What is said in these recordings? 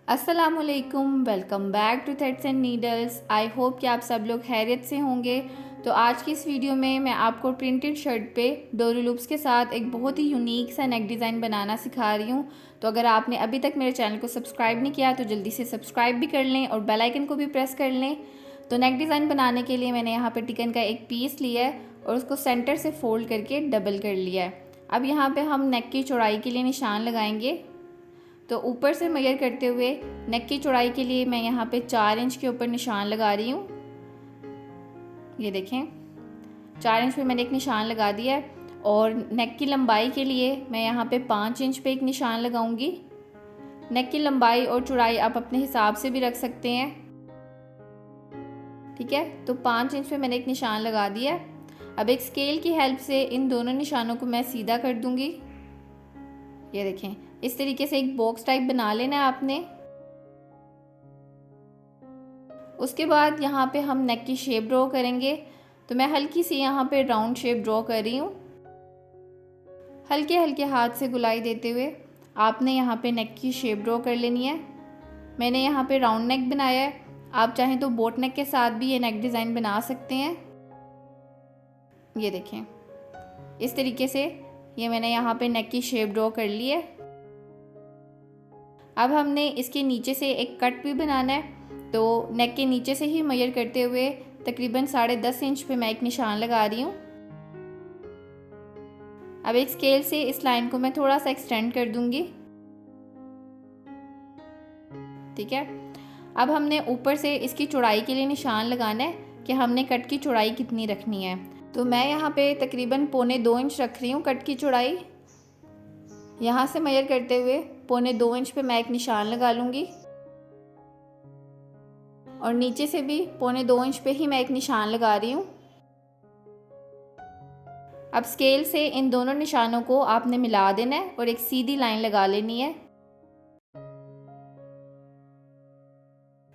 अस्सलामुअलैकुम, welcome back to threads and needles. I hope कि आप सब लोग खैरियत से होंगे। तो आज की इस वीडियो में मैं आपको प्रिंटेड शर्ट पे डोरी लूप्स के साथ एक बहुत ही यूनिक सा नेक डिज़ाइन बनाना सिखा रही हूँ। तो अगर आपने अभी तक मेरे चैनल को सब्सक्राइब नहीं किया तो जल्दी से सब्सक्राइब भी कर लें और बेल आइकन को भी प्रेस कर लें। तो नेक डिज़ाइन बनाने के लिए मैंने यहाँ पर टिकन का एक पीस लिया है और उसको सेंटर से फोल्ड करके डबल कर लिया है। अब यहाँ पर हम नेक की चौड़ाई के लिए निशान लगाएंगे। तो ऊपर से मेजर करते हुए नेक की चौड़ाई के लिए मैं यहाँ पे 4 इंच के ऊपर निशान लगा रही हूँ। ये देखें, 4 इंच पे मैंने एक निशान लगा दिया है। और नेक की लंबाई के लिए मैं यहाँ पे 5 इंच पे एक निशान लगाऊंगी। नेक की लंबाई और चौड़ाई आप अपने हिसाब से भी रख सकते हैं, ठीक है। तो 5 इंच पे मैंने एक निशान लगा दिया है। अब एक स्केल की हेल्प से इन दोनों निशानों को मैं सीधा कर दूंगी। ये देखें, इस तरीके से एक बॉक्स टाइप बना लेना है आपने। उसके बाद यहाँ पे हम नेक की शेप ड्रॉ करेंगे। तो मैं हल्की सी यहाँ पे राउंड शेप ड्रॉ कर रही हूँ। हल्के हल्के हाथ से गुलाई देते हुए आपने यहाँ पे नेक की शेप ड्रॉ कर लेनी है। मैंने यहाँ पे राउंड नेक बनाया है, आप चाहें तो बोट नेक के साथ भी ये नेक डिज़ाइन बना सकते हैं। ये देखें, इस तरीके से ये मैंने यहाँ पे नेक की शेप ड्रॉ कर ली है। अब हमने इसके नीचे से एक कट भी बनाना है। तो नेक के नीचे से ही मेजर करते हुए तकरीबन 10.5 इंच पे मैं एक निशान लगा रही हूँ। अब एक स्केल से इस लाइन को मैं थोड़ा सा एक्सटेंड कर दूंगी, ठीक है। अब हमने ऊपर से इसकी चौड़ाई के लिए निशान लगाना है कि हमने कट की चौड़ाई कितनी रखनी है। तो मैं यहाँ पे तकरीबन 1.25 इंच रख रही हूँ कट की चौड़ाई। यहाँ से मेजर करते हुए 1.25 इंच पे मैं एक निशान लगा लूँगी और नीचे से भी 1.25 इंच पे ही मैं एक निशान लगा रही हूँ। अब स्केल से इन दोनों निशानों को आपने मिला देना है और एक सीधी लाइन लगा लेनी है।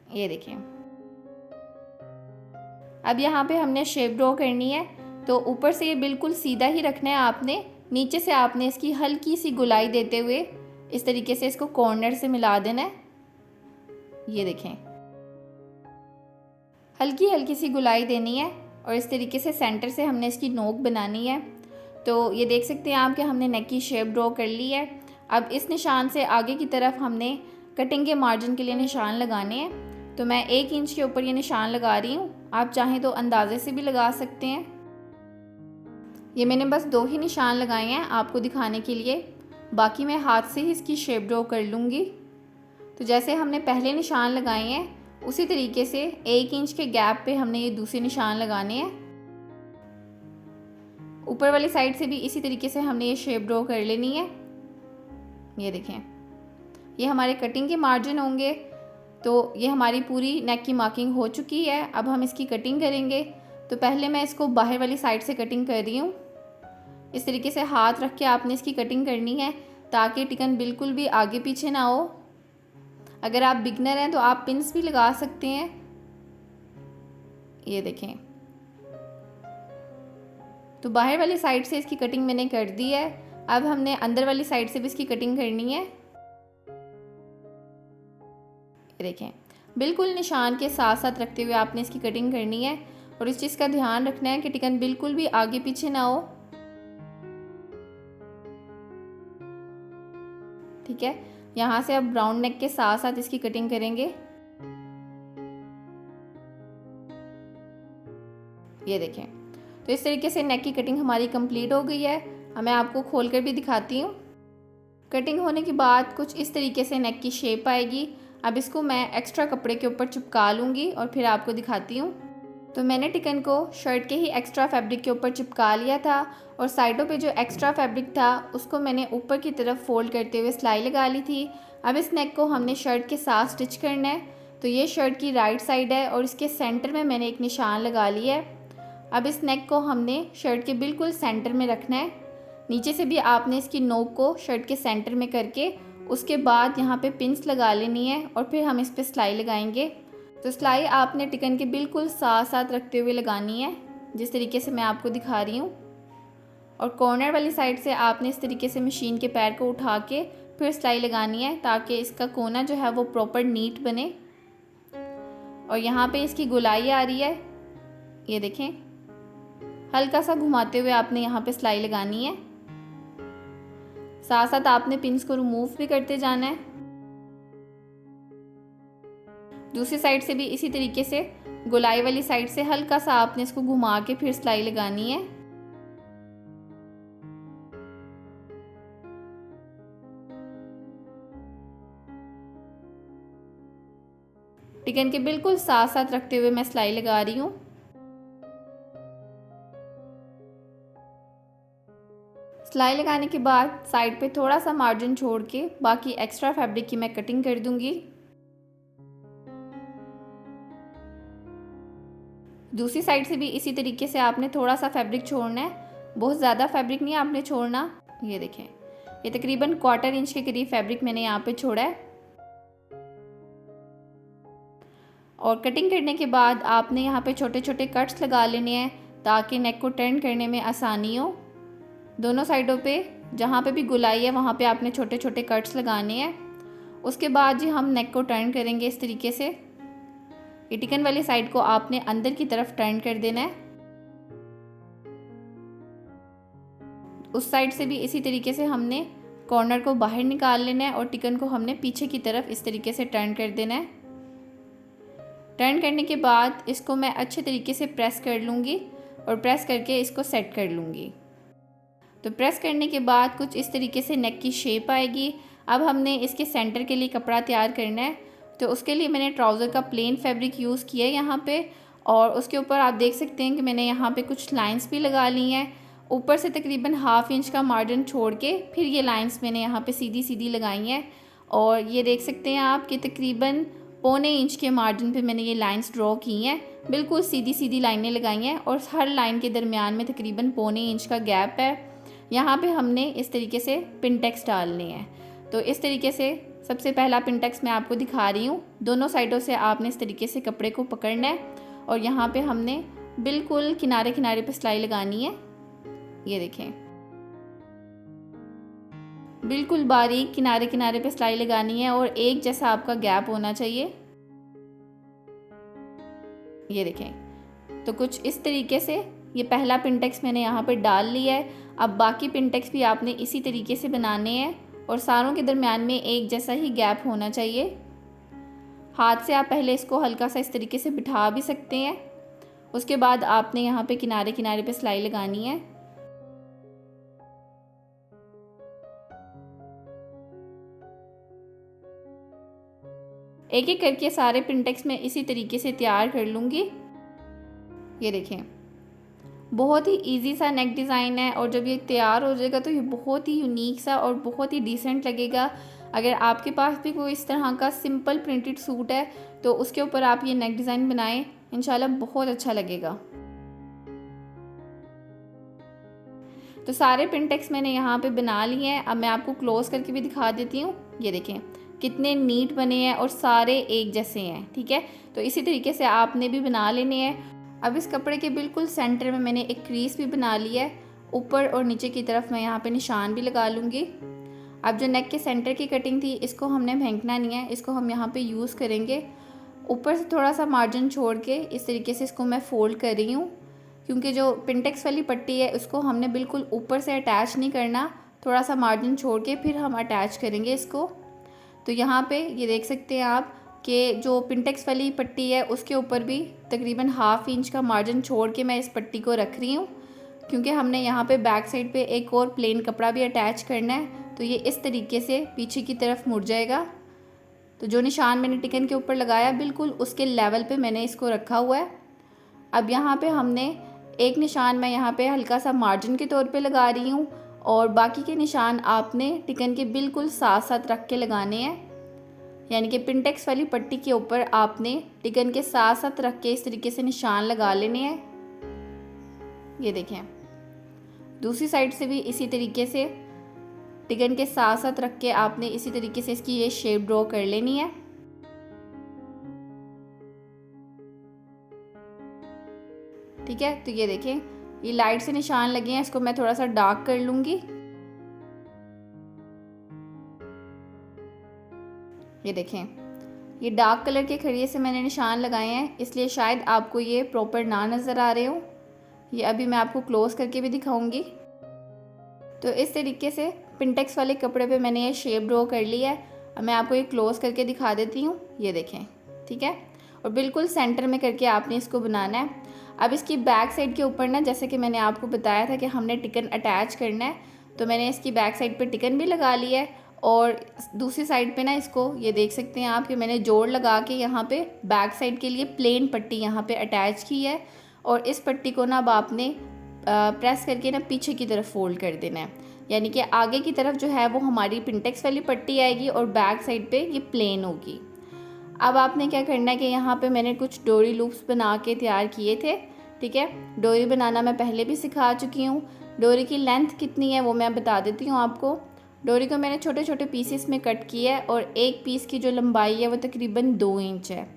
ये देखिए, अब यहाँ पे हमने शेप ड्रॉ करनी है। तो ऊपर से ये बिल्कुल सीधा ही रखना है आपने। नीचे से आपने इसकी हल्की सी गुलाई देते हुए इस तरीके से इसको कॉर्नर से मिला देना है। ये देखें, हल्की हल्की सी गुलाई देनी है और इस तरीके से सेंटर से हमने इसकी नोक बनानी है। तो ये देख सकते हैं आप कि हमने नेक की शेप ड्रॉ कर ली है। अब इस निशान से आगे की तरफ हमने कटिंग के मार्जिन के लिए निशान लगाने हैं। तो मैं 1 इंच के ऊपर ये निशान लगा रही हूँ, आप चाहें तो अंदाजे से भी लगा सकते हैं। ये मैंने बस 2 ही निशान लगाए हैं आपको दिखाने के लिए, बाकी मैं हाथ से ही इसकी शेप ड्रॉ कर लूँगी। तो जैसे हमने पहले निशान लगाए हैं उसी तरीके से 1 इंच के गैप पे हमने ये दूसरे निशान लगाने हैं। ऊपर वाली साइड से भी इसी तरीके से हमने ये शेप ड्रॉ कर लेनी है। ये देखें, ये हमारे कटिंग के मार्जिन होंगे। तो ये हमारी पूरी नेक की मार्किंग हो चुकी है। अब हम इसकी कटिंग करेंगे। तो पहले मैं इसको बाहर वाली साइड से कटिंग कर रही हूँ। इस तरीके से हाथ रख के आपने इसकी कटिंग करनी है ताकि टिकन बिल्कुल भी आगे पीछे ना हो। अगर आप बिगनर हैं तो आप पिन्स भी लगा सकते हैं। ये देखें, तो बाहर वाली साइड से इसकी कटिंग मैंने कर दी है। अब हमने अंदर वाली साइड से भी इसकी कटिंग करनी है। ये देखें, बिल्कुल निशान के साथ साथ रखते हुए आपने इसकी कटिंग करनी है और इस चीज़ का ध्यान रखना है कि टिकन बिल्कुल भी आगे पीछे ना हो, ठीक है। यहाँ से अब राउंड नेक के साथ साथ इसकी कटिंग करेंगे। ये देखें, तो इस तरीके से नेक की कटिंग हमारी कंप्लीट हो गई है। अब मैं आपको खोल कर भी दिखाती हूँ। कटिंग होने के बाद कुछ इस तरीके से नेक की शेप आएगी। अब इसको मैं एक्स्ट्रा कपड़े के ऊपर चिपका लूँगी और फिर आपको दिखाती हूँ। तो मैंने टिकन को शर्ट के ही एक्स्ट्रा फैब्रिक के ऊपर चिपका लिया था और साइडों पे जो एक्स्ट्रा फैब्रिक था उसको मैंने ऊपर की तरफ फोल्ड करते हुए सिलाई लगा ली थी। अब इस नेक को हमने शर्ट के साथ स्टिच करना है। तो ये शर्ट की राइट साइड है और इसके सेंटर में मैंने एक निशान लगा लिया है। अब इस नेक को हमने शर्ट के बिल्कुल सेंटर में रखना है। नीचे से भी आपने इसकी नोक को शर्ट के सेंटर में करके उसके बाद यहाँ पे पिन्स लगा लेनी है और फिर हम इस पर सिलाई लगाएंगे। तो सिलाई आपने टिकन के बिल्कुल साथ साथ रखते हुए लगानी है, जिस तरीके से मैं आपको दिखा रही हूँ। और कॉर्नर वाली साइड से आपने इस तरीके से मशीन के पैर को उठा के फिर सिलाई लगानी है ताकि इसका कोना जो है वो प्रॉपर नीट बने। और यहाँ पे इसकी गोलाई आ रही है, ये देखें, हल्का सा घुमाते हुए आपने यहाँ पे सिलाई लगानी है। साथ साथ आपने पिंस को रिमूव भी करते जाना है। दूसरी साइड से भी इसी तरीके से गोलाई वाली साइड से हल्का सा आपने इसको घुमा के फिर सिलाई लगानी है। टिकन के बिल्कुल साथ साथ रखते हुए मैं सिलाई लगा रही हूँ। सिलाई लगाने के बाद साइड पे थोड़ा सा मार्जिन छोड़ के बाकी एक्स्ट्रा फैब्रिक की मैं कटिंग कर दूंगी। दूसरी साइड से भी इसी तरीके से आपने थोड़ा सा फैब्रिक छोड़ना है, बहुत ज़्यादा फैब्रिक नहीं आपने छोड़ना। ये देखें, ये तकरीबन 1/4 इंच के करीब फैब्रिक मैंने यहाँ पे छोड़ा है। और कटिंग करने के बाद आपने यहाँ पे छोटे छोटे कट्स लगा लेने हैं ताकि नेक को टर्न करने में आसानी हो। दोनों साइडों पे जहाँ पे भी गुलाई है वहाँ पे आपने छोटे छोटे कट्स लगाने हैं। उसके बाद जी हम नेक को टर्न करेंगे इस तरीके से। ये टिकन वाली साइड को आपने अंदर की तरफ टर्न कर देना है। उस साइड से भी इसी तरीके से हमने कॉर्नर को बाहर निकाल लेना है और टिकन को हमने पीछे की तरफ इस तरीके से टर्न कर देना है। टर्न करने के बाद इसको मैं अच्छे तरीके से प्रेस कर लूँगी और प्रेस करके इसको सेट कर लूँगी। तो प्रेस करने के बाद कुछ इस तरीके से नेक की शेप आएगी। अब हमने इसके सेंटर के लिए कपड़ा तैयार करना है, तो उसके लिए मैंने ट्राउज़र का प्लेन फैब्रिक यूज़ किया है यहाँ पे। और उसके ऊपर आप देख सकते हैं कि मैंने यहाँ पे कुछ लाइंस भी लगा ली हैं। ऊपर से तकरीबन 1/2 इंच का मार्जिन छोड़ के फिर ये लाइंस मैंने यहाँ पे सीधी सीधी लगाई हैं। और ये देख सकते हैं आप कि तकरीबन 1/4 इंच के मार्जिन पे मैंने ये लाइंस ड्रॉ की हैं। बिल्कुल सीधी सीधी लाइनें लगाई हैं और हर लाइन के दरमियान में तकरीबन 1/4 इंच का गैप है। यहाँ पे हमने इस तरीके से पिनटेक्स डालने हैं। तो इस तरीके से सबसे पहला पिनटेक्स मैं आपको दिखा रही हूँ। दोनों साइडों से आपने इस तरीके से कपड़े को पकड़ना है और यहाँ पे हमने बिल्कुल किनारे किनारे पे सिलाई लगानी है। ये देखें, बिल्कुल बारीक किनारे किनारे पे सिलाई लगानी है और एक जैसा आपका गैप होना चाहिए। ये देखें, तो कुछ इस तरीके से ये पहला पिनटेक्स मैंने यहाँ पे डाल लिया है। अब बाकी पिनटेक्स भी आपने इसी तरीके से बनाने हैं और सारों के दरमियान में एक जैसा ही गैप होना चाहिए। हाथ से आप पहले इसको हल्का सा इस तरीके से बिठा भी सकते हैं। उसके बाद आपने यहाँ पे किनारे किनारे पे सिलाई लगानी है। एक एक करके सारे पिनटेक्स मैं इसी तरीके से तैयार कर लूँगी। ये देखें, बहुत ही इजी सा नेक डिज़ाइन है और जब ये तैयार हो जाएगा तो ये बहुत ही यूनिक सा और बहुत ही डिसेंट लगेगा। अगर आपके पास भी कोई इस तरह का सिंपल प्रिंटेड सूट है तो उसके ऊपर आप ये नेक डिज़ाइन बनाएं, इंशाल्लाह बहुत अच्छा लगेगा। तो सारे पिनटेक्स मैंने यहाँ पे बना लिए हैं। अब मैं आपको क्लोज करके भी दिखा देती हूँ। ये देखें कितने नीट बने हैं और सारे एक जैसे हैं। ठीक है, तो इसी तरीके से आपने भी बना लेने हैं। अब इस कपड़े के बिल्कुल सेंटर में मैंने एक क्रीज भी बना ली है। ऊपर और नीचे की तरफ मैं यहाँ पे निशान भी लगा लूँगी। अब जो नेक के सेंटर की कटिंग थी इसको हमने फेंकना नहीं है, इसको हम यहाँ पे यूज़ करेंगे। ऊपर से थोड़ा सा मार्जिन छोड़ के इस तरीके से इसको मैं फ़ोल्ड कर रही हूँ, क्योंकि जो पिनटेक्स वाली पट्टी है उसको हमने बिल्कुल ऊपर से अटैच नहीं करना, थोड़ा सा मार्जिन छोड़ के फिर हम अटैच करेंगे इसको। तो यहाँ पे ये देख सकते हैं आप कि जो पिनटेक्स वाली पट्टी है उसके ऊपर भी तकरीबन 1/2 इंच का मार्जिन छोड़ के मैं इस पट्टी को रख रही हूँ, क्योंकि हमने यहाँ पे बैक साइड पे एक और प्लेन कपड़ा भी अटैच करना है। तो ये इस तरीके से पीछे की तरफ मुड़ जाएगा। तो जो निशान मैंने टिकन के ऊपर लगाया बिल्कुल उसके लेवल पे मैंने इसको रखा हुआ है। अब यहाँ पे हमने एक निशान मैं यहाँ पे हल्का सा मार्जिन के तौर पे लगा रही हूँ और बाकी के निशान आपने टिकन के बिल्कुल साथ साथ रख के लगाने हैं। यानी कि पिनटेक्स वाली पट्टी के ऊपर आपने टिकन के साथ साथ रख के इस तरीके से निशान लगा लेने हैं। ये देखें, दूसरी साइड से भी इसी तरीके से टिकन के साथ साथ रख के आपने इसी तरीके से इसकी ये शेप ड्रॉ कर लेनी है। ठीक है, तो ये देखें ये लाइट से निशान लगे हैं, इसको मैं थोड़ा सा डार्क कर लूँगी। ये देखें, ये डार्क कलर के खड़िए से मैंने निशान लगाए हैं, इसलिए शायद आपको ये प्रॉपर ना नज़र आ रहे हो। ये अभी मैं आपको क्लोज करके भी दिखाऊंगी। तो इस तरीके से पिंटेक्स वाले कपड़े पे मैंने ये शेप ड्रॉ कर लिया है। अब मैं आपको ये क्लोज करके दिखा देती हूँ। ये देखें, ठीक है, और बिल्कुल सेंटर में करके आपने इसको बनाना है। अब इसकी बैक साइड के ऊपर ना, जैसे कि मैंने आपको बताया था कि हमने टिकन अटैच करना है, तो मैंने इसकी बैक साइड पे टिकन भी लगा लिया है और दूसरी साइड पे ना इसको ये देख सकते हैं आप कि मैंने जोड़ लगा के यहाँ पे बैक साइड के लिए प्लेन पट्टी यहाँ पे अटैच की है। और इस पट्टी को ना अब आपने प्रेस करके ना पीछे की तरफ फोल्ड कर देना है, यानी कि आगे की तरफ जो है वो हमारी पिंटेक्स वाली पट्टी आएगी और बैक साइड पे ये प्लेन होगी। अब आपने क्या करना है कि यहाँ पे मैंने कुछ डोरी लूप्स बना के तैयार किए थे, ठीक है। डोरी बनाना मैं पहले भी सिखा चुकी हूँ। डोरी की लेंथ कितनी है वो मैं बता देती हूँ आपको। डोरी को मैंने छोटे छोटे पीसेस में कट किया है और एक पीस की जो लंबाई है वो तकरीबन 2 इंच है,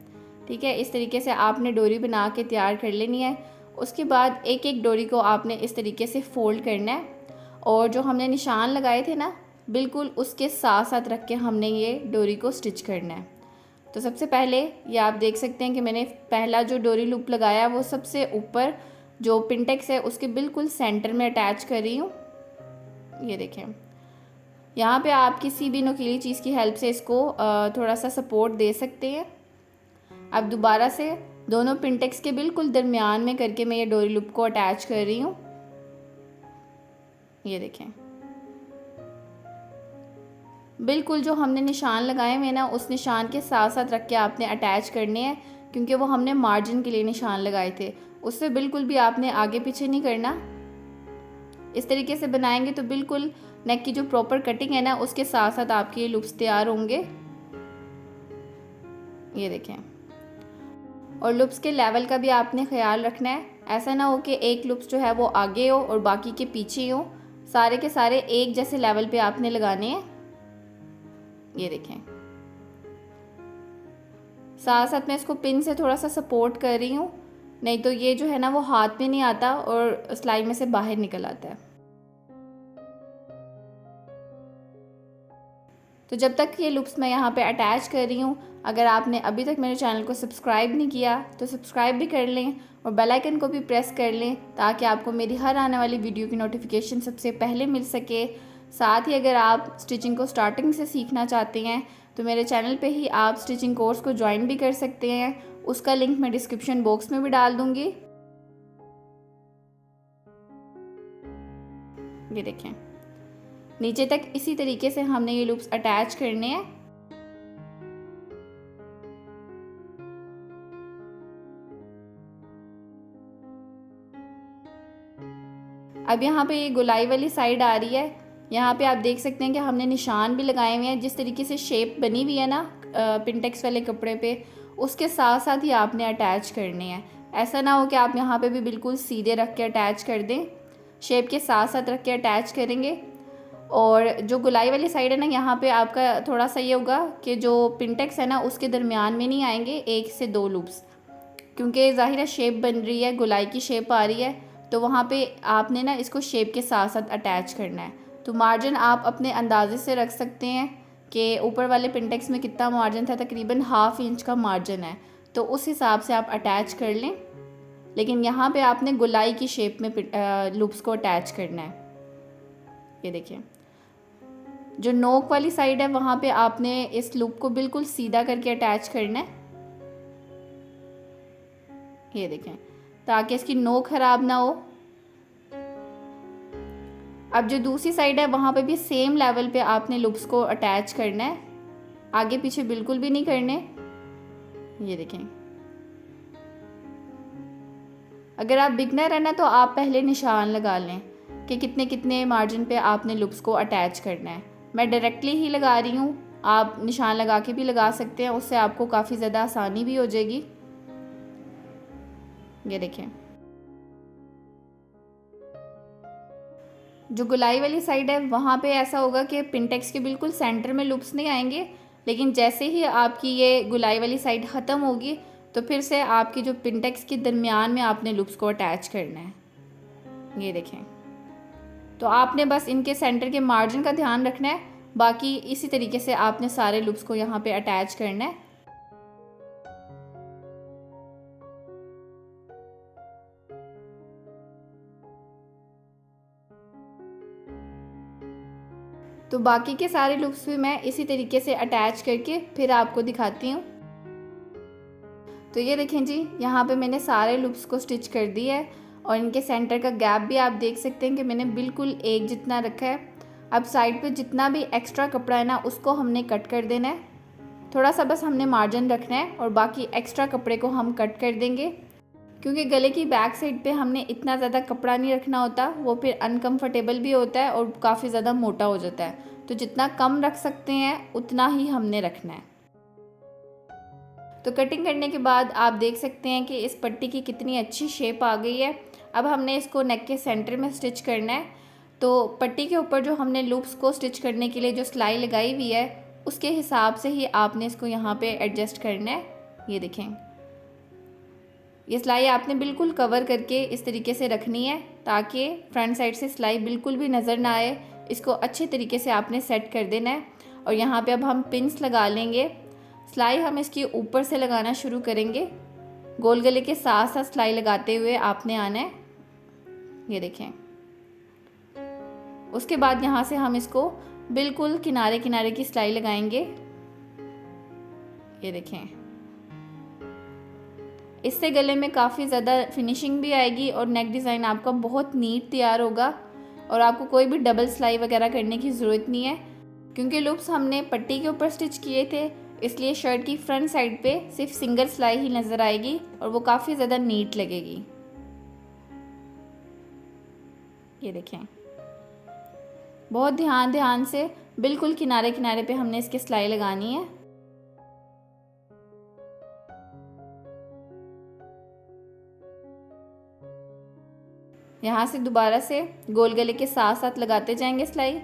ठीक है। इस तरीके से आपने डोरी बना के तैयार कर लेनी है। उसके बाद एक एक डोरी को आपने इस तरीके से फ़ोल्ड करना है और जो हमने निशान लगाए थे ना, बिल्कुल उसके साथ साथ रख के हमने ये डोरी को स्टिच करना है। तो सबसे पहले ये आप देख सकते हैं कि मैंने पहला जो डोरी लूप लगाया वो सबसे ऊपर जो पिंटेक्स है उसके बिल्कुल सेंटर में अटैच कर रही हूँ। ये देखें, यहाँ पे आप किसी भी नुकीली चीज़ की हेल्प से इसको थोड़ा सा सपोर्ट दे सकते हैं। अब दोबारा से दोनों पिंटेक्स के बिल्कुल दरमियान में करके मैं ये डोरी लूप को अटैच कर रही हूँ। ये देखें, बिल्कुल जो हमने निशान लगाए हुए ना उस निशान के साथ साथ रख के आपने अटैच करने हैं, क्योंकि वो हमने मार्जिन के लिए निशान लगाए थे। उससे बिल्कुल भी आपने आगे पीछे नहीं करना। इस तरीके से बनाएंगे तो बिल्कुल नेक की जो प्रॉपर कटिंग है ना उसके साथ साथ आपके ये लूप्स तैयार होंगे। ये देखें, और लूप्स के लेवल का भी आपने ख्याल रखना है। ऐसा ना हो कि एक लूप्स जो है वो आगे हो और बाकी के पीछे हो। सारे के सारे एक जैसे लेवल पे आपने लगाने हैं। ये देखें, साथ साथ मैं इसको पिन से थोड़ा सा सपोर्ट कर रही हूँ, नहीं तो ये जो है ना वो हाथ में नहीं आता और सिलाई में से बाहर निकल आता है। तो जब तक ये लूप्स मैं यहाँ पे अटैच कर रही हूँ, अगर आपने अभी तक मेरे चैनल को सब्सक्राइब नहीं किया तो सब्सक्राइब भी कर लें और बेल आइकन को भी प्रेस कर लें, ताकि आपको मेरी हर आने वाली वीडियो की नोटिफिकेशन सबसे पहले मिल सके। साथ ही अगर आप स्टिचिंग को स्टार्टिंग से सीखना चाहते हैं तो मेरे चैनल पे ही आप स्टिचिंग कोर्स को ज्वाइन भी कर सकते हैं। उसका लिंक मैं डिस्क्रिप्शन बॉक्स में भी डाल दूँगी। ये देखें, नीचे तक इसी तरीके से हमने ये लूप्स अटैच करने हैं। अब यहाँ पे ये गुलाई वाली साइड आ रही है। यहाँ पे आप देख सकते हैं कि हमने निशान भी लगाए हुए हैं। जिस तरीके से शेप बनी हुई है ना पिंटेक्स वाले कपड़े पे, उसके साथ साथ ही आपने अटैच करने हैं। ऐसा ना हो कि आप यहाँ पे भी बिल्कुल सीधे रख के अटैच कर दें, शेप के साथ साथ रख के अटैच करेंगे। और जो गुलाई वाली साइड है ना, यहाँ पे आपका थोड़ा सा ये होगा कि जो पिंटेक्स है ना उसके दरमियान में नहीं आएंगे 1 से 2 लूप्स, क्योंकि ज़ाहिर शेप बन रही है, गुलाई की शेप आ रही है, तो वहाँ पे आपने ना इसको शेप के साथ साथ अटैच करना है। तो मार्जिन आप अपने अंदाजे से रख सकते हैं कि ऊपर वाले पिंटेक्स में कितना मार्जिन था, तकरीबन 1/2 इंच का मार्जिन है, तो उस हिसाब से आप अटैच कर लें। लेकिन यहाँ पे आपने गुलाई की शेप में लूप्स को अटैच करना है। ये देखिए, जो नोक वाली साइड है वहाँ पे आपने इस लूप को बिल्कुल सीधा करके अटैच करना है। ये देखें, ताकि इसकी नोक ख़राब ना हो। अब जो दूसरी साइड है वहाँ पे भी सेम लेवल पे आपने लूप्स को अटैच करना है, आगे पीछे बिल्कुल भी नहीं करने। ये देखें, अगर आप बिगनर है ना तो आप पहले निशान लगा लें कि कितने कितने मार्जिन पे आपने लूप्स को अटैच करना है। मैं डायरेक्टली ही लगा रही हूँ, आप निशान लगा के भी लगा सकते हैं, उससे आपको काफ़ी ज़्यादा आसानी भी हो जाएगी। ये देखें, जो गुलाई वाली साइड है वहाँ पे ऐसा होगा कि पिंटेक्स के बिल्कुल सेंटर में लूप्स नहीं आएंगे, लेकिन जैसे ही आपकी ये गुलाई वाली साइड ख़त्म होगी तो फिर से आपकी जो पिंटेक्स के दरमियान में आपने लूप्स को अटैच करना है। ये देखें, तो आपने बस इनके सेंटर के मार्जिन का ध्यान रखना है बाकी इसी तरीके से आपने सारे लूप्स को यहाँ पे अटैच करना है। तो बाकी के सारे लूप्स भी मैं इसी तरीके से अटैच करके फिर आपको दिखाती हूँ। तो ये देखें जी, यहाँ पे मैंने सारे लूप्स को स्टिच कर दिया है और इनके सेंटर का गैप भी आप देख सकते हैं कि मैंने बिल्कुल एक जितना रखा है। अब साइड पे जितना भी एक्स्ट्रा कपड़ा है ना, उसको हमने कट कर देना है। थोड़ा सा बस हमने मार्जिन रखना है और बाकी एक्स्ट्रा कपड़े को हम कट कर देंगे, क्योंकि गले की बैक साइड पे हमने इतना ज़्यादा कपड़ा नहीं रखना होता, वो फिर अनकम्फर्टेबल भी होता है और काफ़ी ज़्यादा मोटा हो जाता है। तो जितना कम रख सकते हैं उतना ही हमने रखना है। तो कटिंग करने के बाद आप देख सकते हैं कि इस पट्टी की कितनी अच्छी शेप आ गई है। अब हमने इसको नेक के सेंटर में स्टिच करना है। तो पट्टी के ऊपर जो हमने लूप्स को स्टिच करने के लिए जो सिलाई लगाई हुई है, उसके हिसाब से ही आपने इसको यहाँ पे एडजस्ट करना है। ये देखें, ये सिलाई आपने बिल्कुल कवर करके इस तरीके से रखनी है ताकि फ्रंट साइड से सिलाई बिल्कुल भी नज़र ना आए। इसको अच्छे तरीके से आपने सेट कर देना है। और यहाँ पे अब हम पिन्स लगा लेंगे। सिलाई हम इसके ऊपर से लगाना शुरू करेंगे। गोल गले के साथ साथ सिलाई लगाते हुए आपने आना है। ये देखें, उसके बाद यहाँ से हम इसको बिल्कुल किनारे किनारे की सिलाई लगाएंगे। ये देखें, इससे गले में काफ़ी ज़्यादा फिनिशिंग भी आएगी और नेक डिज़ाइन आपका बहुत नीट तैयार होगा और आपको कोई भी डबल सिलाई वगैरह करने की ज़रूरत नहीं है, क्योंकि लूप्स हमने पट्टी के ऊपर स्टिच किए थे। इसलिए शर्ट की फ्रंट साइड पे सिर्फ सिंगल सिलाई ही नज़र आएगी और वो काफ़ी ज़्यादा नीट लगेगी। ये देखें, बहुत ध्यान से बिल्कुल किनारे किनारे पे हमने इसकी सिलाई लगानी है। यहाँ से दोबारा से गोल गले के साथ साथ लगाते जाएंगे सिलाई।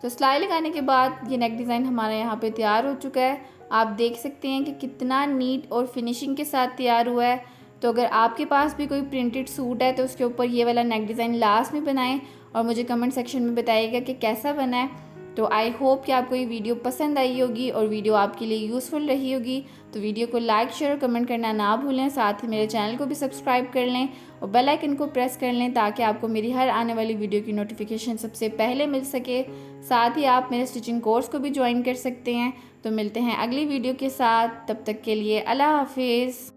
तो सिलाई लगाने के बाद ये नेक डिज़ाइन हमारा यहाँ पे तैयार हो चुका है। आप देख सकते हैं कि कितना नीट और फिनिशिंग के साथ तैयार हुआ है। तो अगर आपके पास भी कोई प्रिंटेड सूट है तो उसके ऊपर ये वाला नेक डिज़ाइन लास्ट में बनाएं और मुझे कमेंट सेक्शन में बताइएगा कि कैसा बना है। तो आई होप कि आपको ये वीडियो पसंद आई होगी और वीडियो आपके लिए यूज़फुल रही होगी। तो वीडियो को लाइक, शेयर और कमेंट करना ना भूलें। साथ ही मेरे चैनल को भी सब्सक्राइब कर लें और बेल आइकन को प्रेस कर लें ताकि आपको मेरी हर आने वाली वीडियो की नोटिफिकेशन सबसे पहले मिल सके। साथ ही आप मेरे स्टिचिंग कोर्स को भी ज्वाइन कर सकते हैं। तो मिलते हैं अगली वीडियो के साथ, तब तक के लिए अल्लाह हाफिज़।